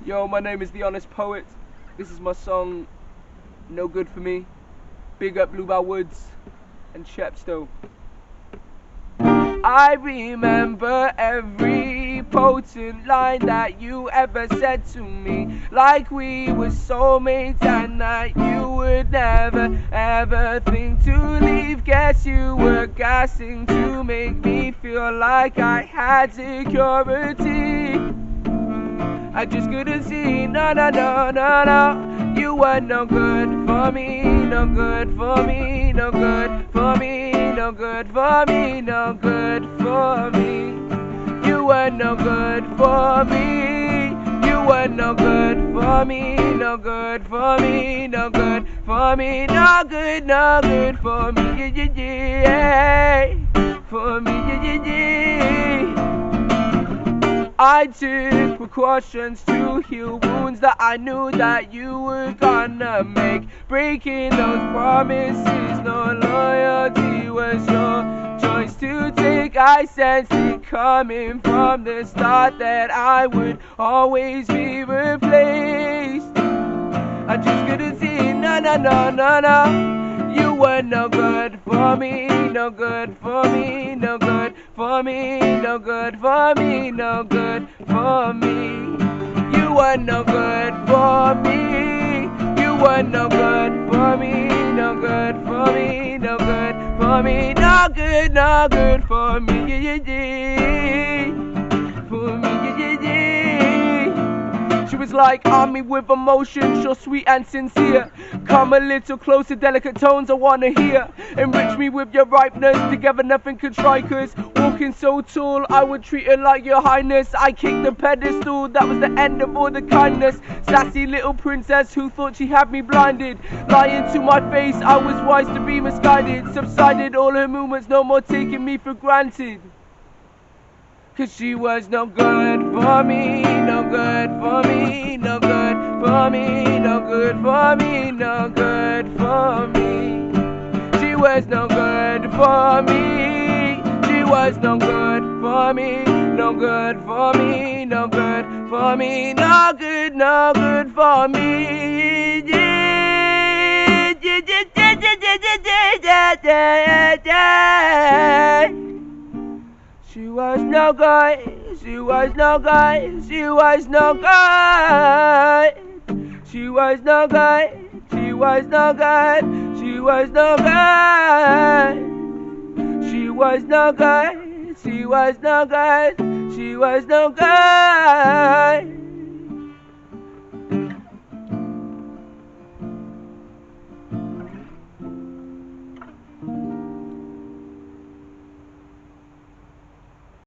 Yo, my name is The Honest Poet. This is my song, No Good For Me. Big up Bluebell Woods and Chepstow. I remember every potent line that you ever said to me, like we were soulmates and that you would never ever think to leave. Guess you were gassing to make me feel like I had security. I just couldn't see, no, no, no, no, no. You were no good for me, no good for me, no good for me, no good for me, no good for me. You were no good for me. You were no good for me, no good for me, no good for me, no good for me, yeah, yeah, yeah. For me, yeah, yeah, yeah. I took precautions to heal wounds that I knew that you were gonna make. Breaking those promises, no loyalty was your choice to take. I sensed it coming from the start that I would always be replaced. I just couldn't see, no, no, no, no, no. You were no good for me, no good for me, no good for me, no good for me, no good for me. You were no good for me. You were no good for me, no good for me, no good for me, no good for me, yeah, yeah, yeah. For me, yeah, yeah, yeah. She was like army with emotion, so sweet and sincere. Come a little closer, delicate tones I wanna hear. Enrich me with your ripeness, together nothing could strike us. Walking so tall, I would treat her like your highness. I kicked the pedestal, that was the end of all the kindness. Sassy little princess who thought she had me blinded. Lying to my face, I was wise to be misguided. Subsided all her movements, no more taking me for granted. Cause she was no good for me, no good for me, no good for me, no good for me, no good for me. She was no good for me. She was no good for me, no good for me, no good for me, no good for me. Yeah, yeah, yeah, yeah, yeah, yeah, yeah, yeah. She was no good, she was no good, she was no good. She was no good, she was no good, she was no good. She was no good, she was no good, she was no good.